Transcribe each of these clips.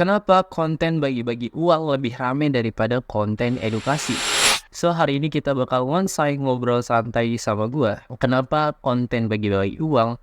Kenapa konten bagi-bagi uang lebih rame daripada konten edukasi? So, hari ini kita bakal ngobrol santai sama gua. Kenapa konten bagi-bagi uang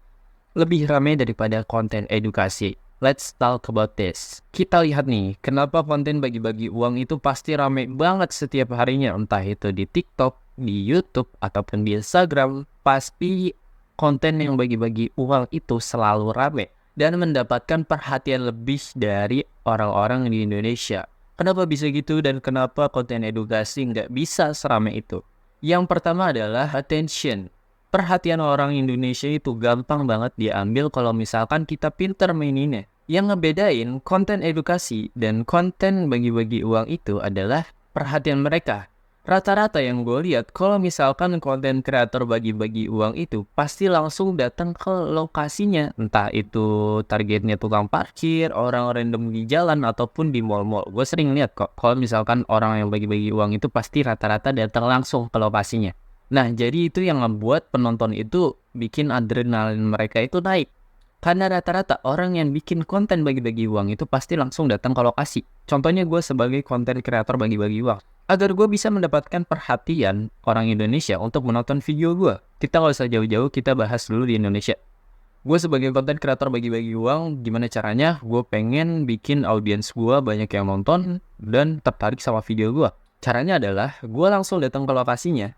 lebih rame daripada konten edukasi? Let's talk about this. Kita lihat nih, kenapa konten bagi-bagi uang itu pasti rame banget setiap harinya. Entah itu di TikTok, di YouTube, ataupun di Instagram. Pasti konten yang bagi-bagi uang itu selalu rame dan mendapatkan perhatian lebih dari orang-orang di Indonesia. Kenapa bisa gitu dan kenapa konten edukasi nggak bisa seramai itu? Yang pertama adalah attention. Perhatian orang Indonesia itu gampang banget diambil kalau misalkan kita pinter maininnya. Yang ngebedain konten edukasi dan konten bagi-bagi uang itu adalah perhatian mereka. Rata-rata yang gue lihat, kalau misalkan konten kreator bagi-bagi uang itu pasti langsung datang ke lokasinya. Entah itu targetnya tukang parkir, orang random di jalan, ataupun di mall-mall. Gue sering lihat kok, kalau misalkan orang yang bagi-bagi uang itu pasti rata-rata datang langsung ke lokasinya. Nah, jadi itu yang membuat penonton itu bikin adrenalin mereka itu naik. Karena rata-rata orang yang bikin konten bagi-bagi uang itu pasti langsung datang ke lokasi. Contohnya gue sebagai konten kreator bagi-bagi uang. Agar gue bisa mendapatkan perhatian orang Indonesia untuk menonton video gue. Kita nggak usah jauh-jauh, kita bahas dulu di Indonesia. Gue sebagai konten kreator bagi-bagi uang, gimana caranya? Gue pengen bikin audiens gue banyak yang nonton dan tertarik sama video gue. Caranya adalah gue langsung datang ke lokasinya.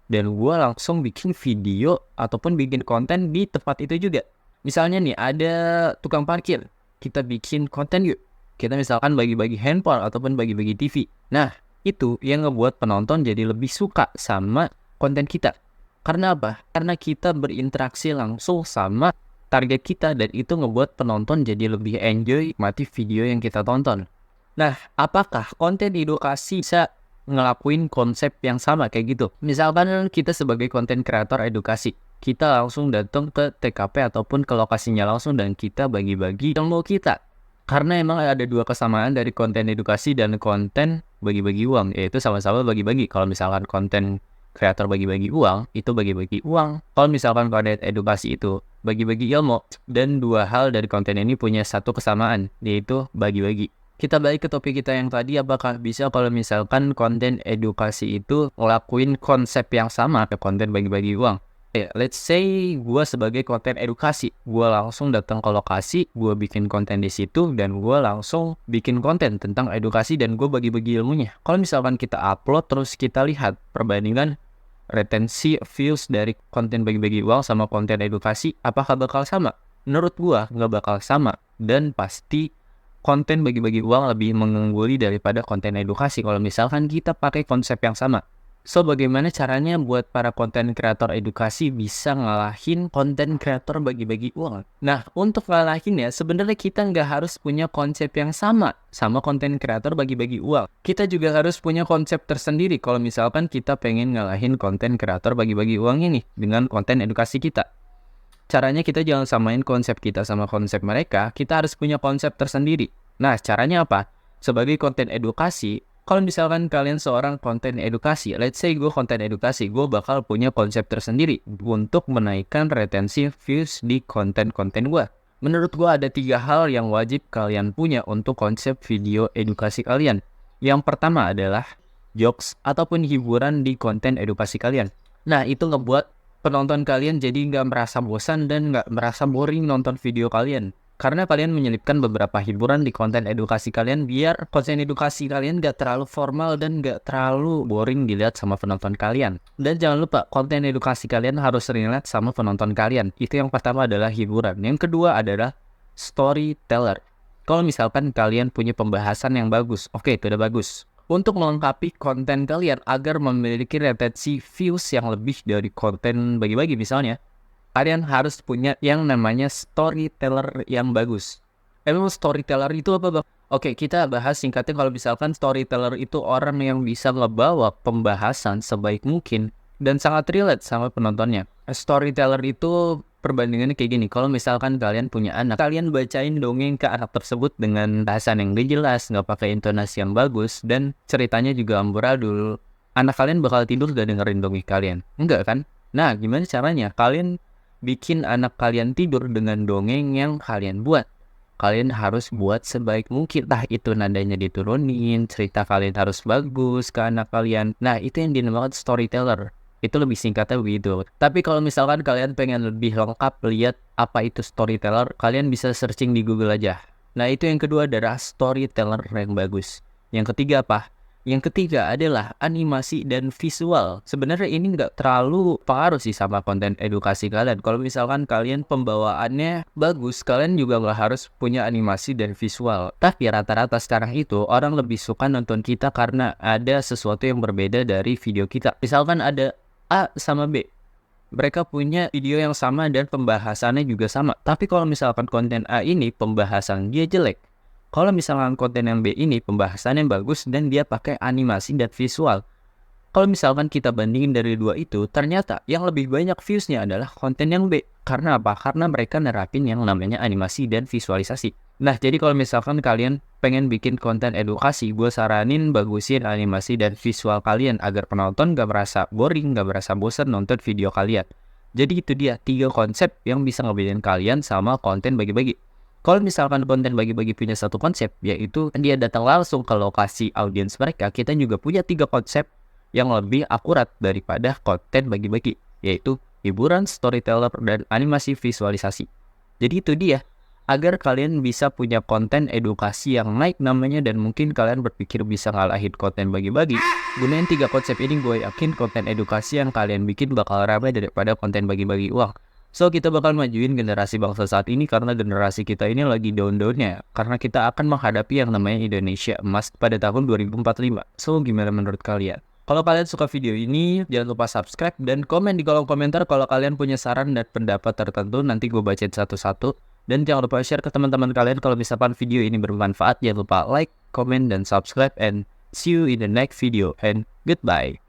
Dan gue langsung bikin video ataupun bikin konten di tempat itu juga. Misalnya nih, ada tukang parkir. Kita bikin konten yuk. Kita misalkan bagi-bagi handphone ataupun bagi-bagi TV. Nah, itu yang ngebuat penonton jadi lebih suka sama konten kita. Karena apa? Karena kita berinteraksi langsung sama target kita dan itu ngebuat penonton jadi lebih enjoy nikmati video yang kita tonton. Nah, apakah konten edukasi bisa ngelakuin konsep yang sama kayak gitu? Misalkan kita sebagai konten kreator edukasi, kita langsung datang ke TKP ataupun ke lokasinya langsung dan kita bagi-bagi ilmu kita. Karena emang ada dua kesamaan dari konten edukasi dan konten bagi-bagi uang, yaitu sama-sama bagi-bagi. Kalau misalkan konten kreator bagi-bagi uang, itu bagi-bagi uang. Kalau misalkan konten edukasi itu bagi-bagi ilmu. Dan dua hal dari konten ini punya satu kesamaan, yaitu bagi-bagi. Kita balik ke topik kita yang tadi, apakah bisa kalau misalkan konten edukasi itu ngelakuin konsep yang sama ke konten bagi-bagi uang? Let's say gue sebagai konten edukasi, gue langsung datang ke lokasi, gue bikin konten di situ, dan gue langsung bikin konten tentang edukasi dan gue bagi-bagi ilmunya. Kalau misalkan kita upload, terus kita lihat perbandingan retensi views dari konten bagi-bagi uang sama konten edukasi, apakah bakal sama? Menurut gue, nggak bakal sama, dan pasti konten bagi-bagi uang lebih mengungguli daripada konten edukasi kalau misalkan kita pakai konsep yang sama. So, bagaimana caranya buat para konten kreator edukasi bisa ngalahin konten kreator bagi-bagi uang? Nah, untuk ngalahin ya, sebenarnya kita nggak harus punya konsep yang sama konten kreator bagi-bagi uang. Kita juga harus punya konsep tersendiri kalau misalkan kita pengen ngalahin konten kreator bagi-bagi uang ini dengan konten edukasi kita. Caranya kita jangan samain konsep kita sama konsep mereka, kita harus punya konsep tersendiri. Nah, caranya apa? Sebagai konten edukasi, kalau misalkan kalian seorang konten edukasi, let's say gue konten edukasi, gue bakal punya konsep tersendiri untuk menaikkan retensi views di konten-konten gue. Menurut gue ada 3 hal yang wajib kalian punya untuk konsep video edukasi kalian. Yang pertama adalah jokes ataupun hiburan di konten edukasi kalian. Nah, itu ngebuat penonton kalian jadi nggak merasa bosan dan nggak merasa boring nonton video kalian. Karena kalian menyelipkan beberapa hiburan di konten edukasi kalian biar konten edukasi kalian nggak terlalu formal dan nggak terlalu boring dilihat sama penonton kalian. Dan jangan lupa, konten edukasi kalian harus relate sama penonton kalian. Itu yang pertama adalah hiburan. Yang kedua adalah storyteller. Kalau misalkan kalian punya pembahasan yang bagus, oke, itu udah bagus. Untuk melengkapi konten kalian agar memiliki retensi views yang lebih dari konten bagi-bagi misalnya, kalian harus punya yang namanya storyteller yang bagus. Emang storyteller itu apa, Bang? Oke, kita bahas singkatnya. Kalau misalkan storyteller itu orang yang bisa ngebawa pembahasan sebaik mungkin dan sangat relate sama penontonnya. Storyteller itu perbandingannya kayak gini. Kalau misalkan kalian punya anak, kalian bacain dongeng ke anak tersebut dengan bahasan yang gak jelas, nggak pakai intonasi yang bagus, dan ceritanya juga amburadul. Anak kalian bakal tidur gak dengerin dongeng kalian? Enggak kan? Nah, gimana caranya? Kalian bikin anak kalian tidur dengan dongeng yang kalian buat. kalian harus buat sebaik mungkin. Entah itu nadanya diturunin, cerita kalian harus bagus ke anak kalian. Nah, itu yang dinamakan storyteller. Itu lebih singkatnya begitu. Tapi kalau misalkan kalian pengen lebih lengkap lihat apa itu storyteller, kalian bisa searching di Google aja. Nah, itu yang kedua adalah storyteller yang bagus. Yang ketiga apa? Yang ketiga adalah animasi dan visual. Sebenarnya ini nggak terlalu pengaruh sih sama konten edukasi kalian. Kalau misalkan kalian pembawaannya bagus, kalian juga nggak harus punya animasi dan visual. Tapi rata-rata sekarang itu orang lebih suka nonton kita karena ada sesuatu yang berbeda dari video kita. Misalkan ada A sama B. Mereka punya video yang sama dan pembahasannya juga sama. Tapi kalau misalkan konten A ini pembahasan dia jelek, kalau misalkan konten yang B ini pembahasannya bagus dan dia pakai animasi dan visual. Kalau misalkan kita bandingin dari dua itu, ternyata yang lebih banyak viewsnya adalah konten yang B. Karena apa? Karena mereka nerapin yang namanya animasi dan visualisasi. Nah, jadi kalau misalkan kalian pengen bikin konten edukasi, gue saranin bagusin animasi dan visual kalian agar penonton gak merasa boring, gak merasa bosan nonton video kalian. Jadi itu dia 3 konsep yang bisa ngebedain kalian sama konten bagi-bagi. Kalau misalkan konten bagi-bagi punya satu konsep, yaitu dia datang langsung ke lokasi audiens mereka, kita juga punya 3 konsep yang lebih akurat daripada konten bagi-bagi, yaitu hiburan, storyteller, dan animasi visualisasi. Jadi itu dia, agar kalian bisa punya konten edukasi yang naik namanya dan mungkin kalian berpikir bisa ngalahin konten bagi-bagi. Gunain 3 konsep ini, gue yakin konten edukasi yang kalian bikin bakal ramai daripada konten bagi-bagi uang. So, kita bakal majuin generasi bangsa saat ini karena generasi kita ini lagi down-downnya. Karena kita akan menghadapi yang namanya Indonesia Emas pada tahun 2045. So, gimana menurut kalian? Kalau kalian suka video ini, jangan lupa subscribe dan komen di kolom komentar kalau kalian punya saran dan pendapat tertentu. Nanti gue bacain satu-satu. Dan jangan lupa share ke teman-teman kalian kalau misalkan video ini bermanfaat. Jangan lupa like, comment, dan subscribe. And see you in the next video. And goodbye.